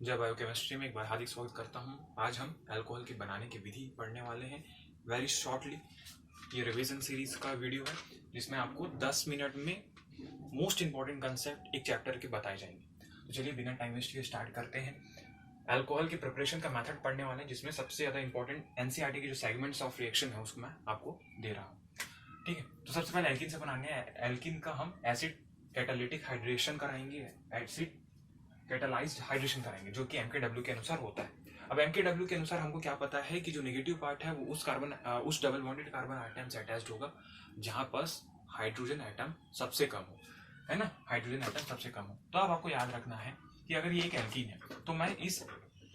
जय बायोकेमिस्ट्री में एक बार हार्दिक स्वागत करता हूं। आज हम अल्कोहल के बनाने की विधि पढ़ने वाले हैं वेरी शॉर्टली। ये रिवीजन सीरीज का वीडियो है जिसमें आपको 10 मिनट में मोस्ट इंपॉर्टेंट कंसेप्ट एक चैप्टर के बताए जाएंगे। तो चलिए बिना टाइम वेस्ट किए स्टार्ट करते हैं। अल्कोहल की प्रिपरेशन का मेथड पढ़ने वाले हैं जिसमें सबसे ज़्यादा इंपॉर्टेंट एनसीईआरटी के जो सेगमेंट्स ऑफ रिएक्शन है उसको मैं आपको दे रहा हूँ। ठीक है, तो सबसे पहले एल्किन से बनाने हैं। एल्किन का हम एसिड कैटालिटिक हाइड्रेशन कराएंगे, एसिड कैटालाइज्ड हाइड्रेशन कराएंगे जो कि एमकेडब्ल्यू के अनुसार होता है। अब एमकेडब्ल्यू के अनुसार हमको क्या पता है कि जो नेगेटिव पार्ट है वो उस डबल बॉन्डेड कार्बन आइटम से अटैच्ड होगा जहां पास हाइड्रोजन आइटम सबसे कम हो, है ना, हाइड्रोजन आइटम सबसे कम हो। तो अब आपको याद रखना है कि अगर ये एक एल्कीन है तो मैं इस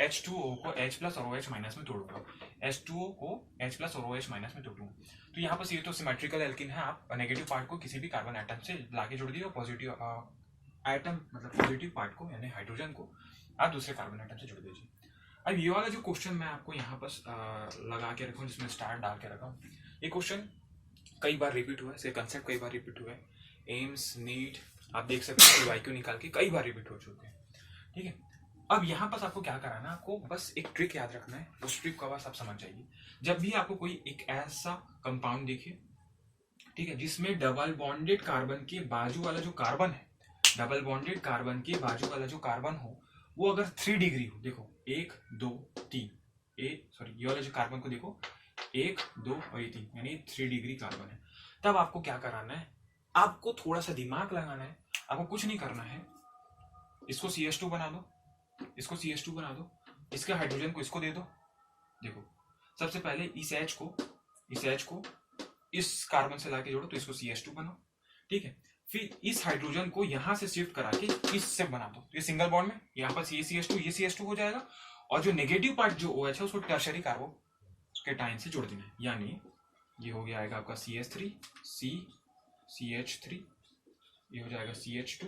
H2O को H+ और OH- में तोड़ूंगा, H2O को H+ और OH- में तोड़ूंगा। तो यहाँ पर ये तो सिमेट्रिकल एल्कीन है। आप नेगेटिव पार्ट को किसी भी कार्बन आइटम से लाके जोड़ दिए और पॉजिटिव आइटम मतलब पॉजिटिव पार्ट को यानी हाइड्रोजन को आप दूसरे कार्बन आइटम से जोड़ दीजिए। अब ये वाला जो क्वेश्चन मैं आपको यहाँ पर लगा के रखा हूँ जिसमें स्टार डाल के रखा हूँ, ये क्वेश्चन कई बार रिपीट हुआ है, इसके कंसेप्ट कई बार रिपीट हुआ है। एम्स, नीट, आप देख सकते हैं वाईक्यू निकाल के कई बार रिपीट हो चुके हैं। ठीक है, अब यहाँ पर आपको क्या कराना है, आपको बस एक ट्रिक याद रखना है। उस ट्रिक का बस आप समझ जाइए। जब भी आपको कोई एक ऐसा कंपाउंड दिखे, ठीक है, जिसमें डबल बॉन्डेड कार्बन के बाजू वाला जो कार्बन है, डबल बॉन्डेड कार्बन के बाजू वाला जो कार्बन हो वो अगर 3 डिग्री हो, देखो 1 2 3, ये वाला जो कार्बन को देखो 1 2 और ये 3 यानी 3 डिग्री कार्बन है, तब आपको क्या कराना है, आपको थोड़ा सा दिमाग लगाना है। आपको कुछ नहीं करना है, इसको CH2 बना दो, इसको CH2 बना दो, इसके हाइड्रोजन को इसको दे दो। देखो सबसे पहले इस H को इस कार्बन से लाके जोड़ो तो इसको CH2 बनाओ। ठीक है, फिर इस हाइड्रोजन को यहां से शिफ्ट करा के इससे बना दो, ये सिंगल बॉन्ड में यहाँ पर ये CH2 हो जाएगा और जो नेगेटिव पार्ट जो OH है उसको टर्शरी कार्बोकेटाइन से जोड़ देना है। यानी ये हो गया आएगा आपका CH3 CH3, ये हो जाएगा CH2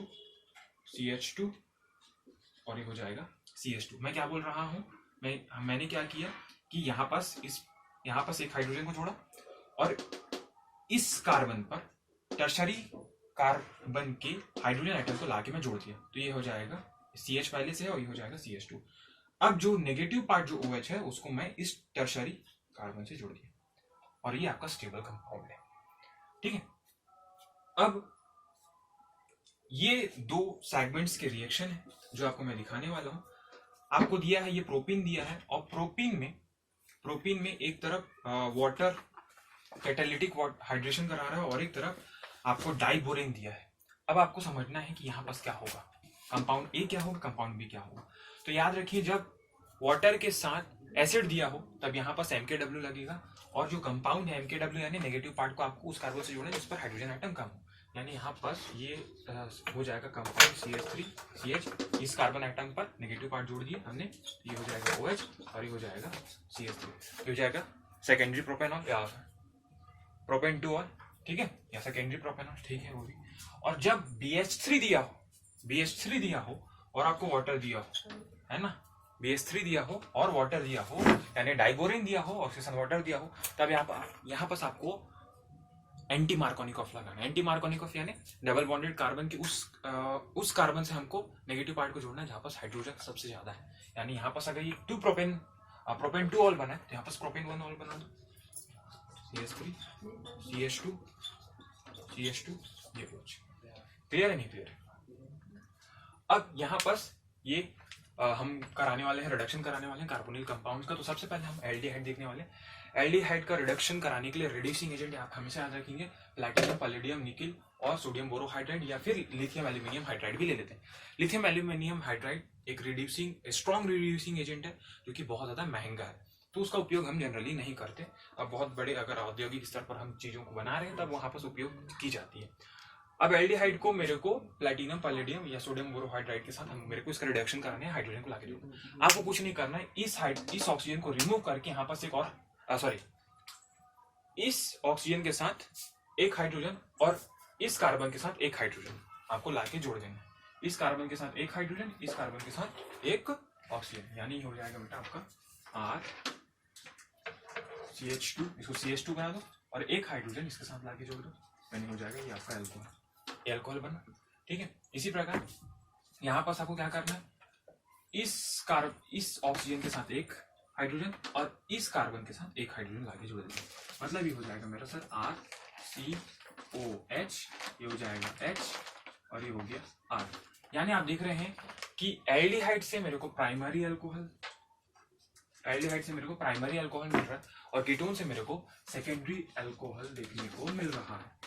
और ये हो जाएगा CH2। मैं क्या बोल रहा हूं, मैंने क्या किया कि यहाँ पास एक हाइड्रोजन को जोड़ा और इस कार्बन पर टर्शरी कार्बन के हाइड्रोजन आइटम को लाके मैं जोड़ दिया, तो ये हो जाएगा CH पहले से है और ये हो जाएगा CH2। अब जो नेगेटिव पार्ट जो OH है उसको मैं इस टर्शरी कार्बन से जोड़ दिया और ये आपका स्टेबल कंपाउंड है। ठीक है, अब ये दो सेगमेंट्स के रिएक्शन है जो आपको मैं दिखाने वाला हूं। आपको दिया है ये प्रोपीन दिया है और प्रोपीन में एक तरफ वाटर कैटालिटिक हाइड्रेशन करा रहा है और एक तरफ आपको डाइबोरेन दिया है। अब आपको समझना है कि यहाँ पास क्या होगा, कंपाउंड ए क्या होगा, कंपाउंड बी क्या होगा। तो याद रखिए जब वाटर के साथ एसिड दिया हो तब यहाँ पास MKW लगेगा और जो कंपाउंड है MKW यानी नेगेटिव पार्ट को आपको उस कार्बन से जोड़ना है जिस पर हाइड्रोजन आइटम कम हो, यानी यहाँ पास ये हो जाएगा कंपाउंड CH3CH, इस कार्बन आइटम पर नेगेटिव पार्ट जोड़ दिए हमने, ये हो जाएगा OH और ये हो जाएगा CH3, ये हो जाएगा सेकेंडरी प्रोपेनॉल या प्रोपेन 2 ऑल। ठीक है, या सेकेंडरी प्रोपेनॉल, ठीक है वो भी। और जब BH3 दिया हो और आपको वाटर दिया हो, है ना, BH3 दिया हो और वाटर दिया हो यानी डाइबोरेन दिया हो, ऑक्सीजन वाटर दिया हो, तब यहाँ पास आपको एंटी मार्कोनिकॉफ लगाना है। एंटी मार्कोनिकॉफ यानी डबल बॉन्डेड कार्बन के उस कार्बन से हमको नेगेटिव पार्ट को जोड़ना है जहां पास हाइड्रोजन सबसे ज्यादा है। यानी यहाँ पास अगर ये प्रोपेन 2 ऑल बना है तो यहाँ पास प्रोपेन 1 ऑल बना दो, CH3 CH2 ये OH। क्लियर है नहीं क्लियर? अब यहाँ पास ये हम कराने वाले हैं, रिडक्शन कराने वाले हैं कार्बोनिल कंपाउंड्स का। तो सबसे पहले हम एल्डिहाइड देखने वाले हैं। एल्डिहाइड का रिडक्शन कराने के लिए रिड्यूसिंग एजेंट आप हमेशा याद रखेंगे प्लैटिनम, पैलेडियम, निकिल और सोडियम बोरोहाइड्राइड या फिर लिथियम एल्यूमिनियम हाइड्राइड भी ले लेते हैं। लिथियम एल्यूमिनियम हाइड्राइड एक स्ट्रॉन्ग रिड्यूसिंग एजेंट है जो कि बहुत ज्यादा महंगा है, तो उसका उपयोग हम जनरली नहीं करते। अब बहुत बड़े अगर औद्योगिक स्तर पर हम चीजों को बना रहे हैं तब वहां पर उपयोग की जाती है। अब एल्डिहाइड को मेरे को प्लैटिनम, पैलेडियम या सोडियम बोरोहाइड्राइड के साथ मेरे को इसका रिडक्शन कराना है, हाइड्रोजन को लाके जोड़ना। आपको कुछ नहीं करना है, इस ऑक्सीजन को रिमूव करके यहाँ पास एक और इस ऑक्सीजन के साथ एक हाइड्रोजन और इस कार्बन के साथ एक हाइड्रोजन आपको लाके जोड़ देना है। इस कार्बन के साथ एक हाइड्रोजन, इस कार्बन के साथ एक ऑक्सीजन, यानी हो जाएगा बेटा आपका CH2, इसको CH2 बना दो और एक हाइड्रोजन इसके साथ लाके जोड़ दो, यानी हो जाएगा ये आपका एल्कोहल बना। ठीक है, इसी प्रकार यहाँ पास आपको क्या करना है, इस ऑक्सीजन के साथ एक हाइड्रोजन और इस कार्बन के साथ एक हाइड्रोजन लाके जोड़ देंगे, मतलब ये हो जाएगा मेरा सर RCOH, ये हो जाएगा H और ये हो गया R। यानी आप देख रहे हैं कि एल्डिहाइड से मेरे को प्राइमरी अल्कोहल मिल रहा है और कीटोन से मेरे को सेकेंडरी अल्कोहल देखने को मिल रहा है।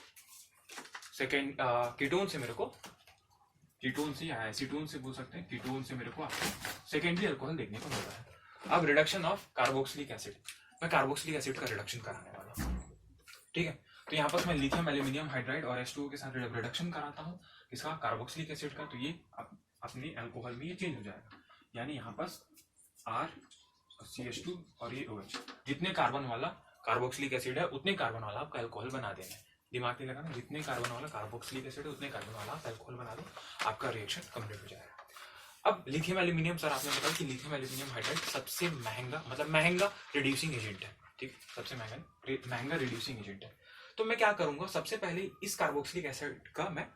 कीटोन से या एसीटोन से बोल सकते हैं, कीटोन से मेरे को आपको सेकेंडरी अल्कोहल देखने को मिल रहा है। अब रिडक्शन ऑफ कार्बोक्सिलिक एसिड, मैं कार्बोक्सिलिक एसिड का रिडक्शन कराने वाला हूँ, ठीक है। तो यहाँ पर मैं लिथियम एल्यूमिनियम हाइड्राइड और H2O के साथ रिडक्शन कराता हूँ इसका कार्बोक्सिलिक एसिड का, तो ये अपने अल्कोहल में ये चेंज हो जाएगा। यानी यहाँ पर R CH2 और ये OH, जितने कार्बन वाला कार्बोक्सिलिक एसिड है उतने कार्बन वाला आपका अल्कोहल बना देना है। दिमाग में लगाना, जितने कार्बन वाला कार्बोक्सिलिक एसिड है उतने कार्बन वाला आप अल्कोहल बना दो, आपका रिएक्शन कंप्लीट हो जाएगा। अब लिथियम एल्यूमिनियम, सर आपने बताया कि लिथियम एल्यूमिनियम हाइड्राइड सबसे महंगा रिड्यूसिंग एजेंट है, ठीक, सबसे महंगा रिड्यूसिंग एजेंट है। तो मैं क्या करूंगा, सबसे पहले इस कार्बोक्सिलिक एसिड का मैं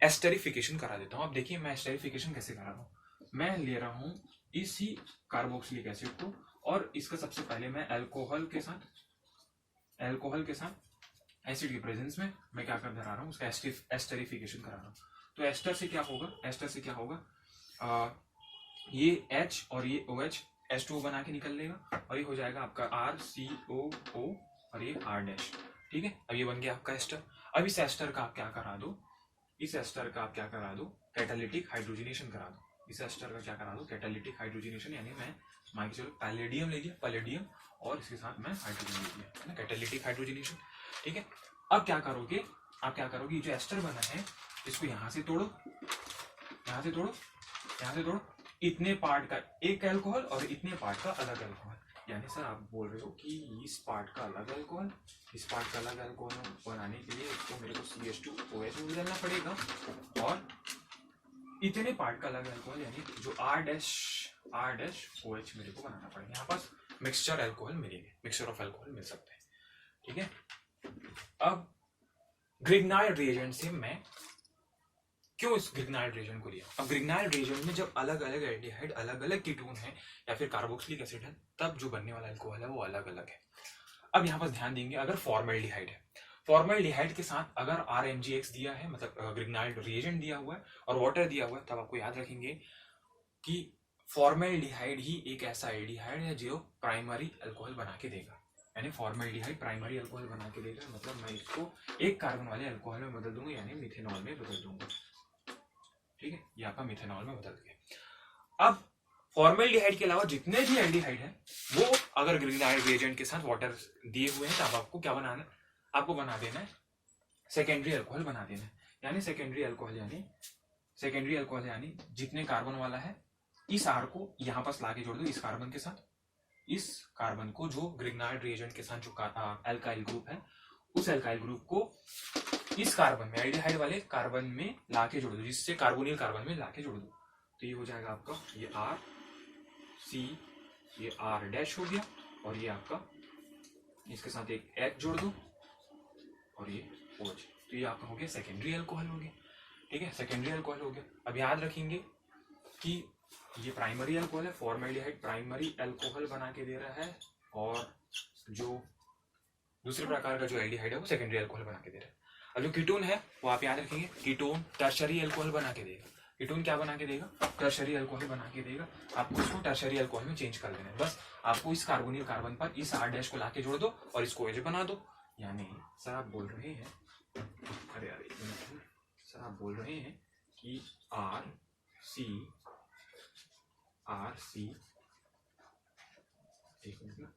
एस्टरिफिकेशन करा देता हूँ। अब देखिए मैं एस्टरिफिकेशन कैसे करा रहा हूँ, मैं ले रहा हूँ इसी कार्बोक्सिलिक एसिड को और इसका सबसे पहले मैं अल्कोहल के साथ एसिड की प्रेजेंस में मैं क्या कर रहा हूँ, उसका एस्टरिफिकेशन करा रहा हूँ। तो एस्टर से क्या होगा, ये H और ये OH H2O बना के निकल लेगा और ये हो जाएगा आपका RCOO और ये R', ठीक है। अब ये बन गया आपका एस्टर। अब इस एस्टर का आप क्या करा दो, कैटालिटिक हाइड्रोजनेशन करा दो। यानी मैं मान के चलो पैलेडियम ले लिया, पैलेडियम और इसके साथ मैं हाइड्रोजन ले लिया, है ना, कैटालिटिक हाइड्रोजनेशन, ठीक है। अब क्या करोगे, जो एस्टर बना है इसको यहाँ से तोड़ो, इतने पार्ट का एक अल्कोहल और इतने पार्ट का अलग अल्कोहल। यानी सर आप बोल रहे हो कि इस पार्ट का अलग अल्कोहल, इस पार्ट का अलग अल्कोहल बनाने के लिए इसको मेरे को CH2OH में बदलना पड़ेगा और इतने पार्ट का अलग अल्कोहल यानी जो R'OH मेरे को बनाना पड़ेगा। यहाँ पास मिक्सचर ऑफ अल्कोहल मिल सकते हैं, ठीक है। अब ग्रिग्नाइड रिएजेंट से मैं क्यों इस ग्रिग्नाइड रिएजेंट को लिया, अब ग्रिग्नाइड रिएजेंट में जब अलग अलग एल्डिहाइड अलग अलग कीटोन है या फिर कार्बोक्सिलिक एसिड है तब जो बनने वाला अल्कोहल है वो अलग अलग है। अब यहाँ पर ध्यान देंगे, अगर फॉर्मल्डिहाइड है, फॉर्मल्डिहाइड के साथ अगर RMgX दिया है, मतलब ग्रिग्नाइड रिएजेंट दिया हुआ है और वाटर दिया हुआ है, तब आपको याद रखेंगे कि फॉर्मल्डिहाइड ही एक ऐसा एल्डिहाइड है जो प्राइमरी अल्कोहल बना के देगा। यानी फॉर्मल्डिहाइड प्राइमरी अल्कोहल बना के देगा, मतलब मैं इसको एक कार्बन वाले अल्कोहल में बदल दूंगा, यानी मिथेनॉल में बदल दूंगा, ठीक है। ये आपका मिथेनॉल में बदल गया। अब फॉर्मल्डिहाइड के अलावा जितने भी एल्डिहाइड है वो अगर ग्रिग्नाइड रिएजेंट के साथ वाटर दिए हुए हैं तब आपको क्या बनाना है, आपको बना देना है सेकेंडरी अल्कोहल बना देना है। यानी सेकेंडरी अल्कोहल यानी जितने कार्बन वाला है इस R को यहाँ पास लाके जोड़ दो इस कार्बन के साथ, इस कार्बन को जो ग्रिग्नाइड रिएजेंट के साथ जो अल्काइल ग्रुप है उस अल्काइल ग्रुप को इस कार्बन में एल्डिहाइड वाले कार्बन में लाके जोड़ दो, जिससे कार्बोनिल कार्बन में लाके जोड़ दो। तो ये हो जाएगा आपका ये RC, ये R' हो गया और ये आपका इसके साथ एक H जोड़ दो और ये OH, तो ये आपका हो गया सेकेंडरी अल्कोहल हो गया, ठीक है, सेकेंडरी अल्कोहल हो गया। अब याद रखेंगे कि ये प्राइमरी अल्कोहल है, फॉर्मल्डिहाइड प्राइमरी अल्कोहल बना के दे रहा है और जो दूसरे प्रकार का जो एल्डिहाइड है वो सेकेंडरी अल्कोहल बना के दे रहा है। अब जो कीटोन है वो आप याद रखेंगे, कीटोन टर्शरी अल्कोहल बना के देगा। कीटोन क्या बना के देगा, टर्शरी अल्कोहल बना के देगा। आपको इसको टर्शरी अल्कोहल में चेंज कर देना है, बस आपको इस कार्बोनिल कार्बन पर इस R' को लाके जोड़ दो और इसको OH बना दो। यानी सर आप बोल रहे हैं, सर आप बोल रहे हैं कि RC एक मिनट ना,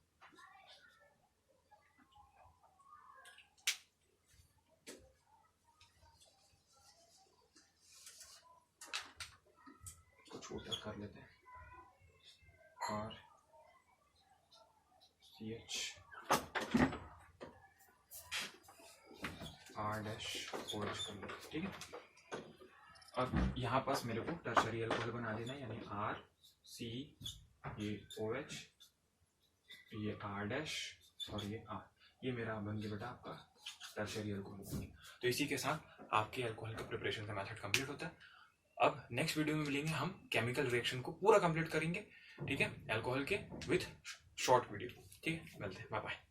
इसको छोटा कर लेते हैं, RCH R'OH कर लेते, ठीक है। अब यहाँ पास मेरे को टर्शरी अल्कोहल बना देना है, यानी RC, ये OH, ये R' और ये R, ये मेरा बन गया बेटा आपका टर्शरी अल्कोहल। तो इसी के साथ आपके अल्कोहल का प्रिपरेशन का मेथड कंप्लीट होता है। अब नेक्स्ट वीडियो में मिलेंगे, हम केमिकल रिएक्शन को पूरा कंप्लीट करेंगे, ठीक है, अल्कोहल के विथ शॉर्ट वीडियो। ठीक है, मिलते हैं, बाय बाय।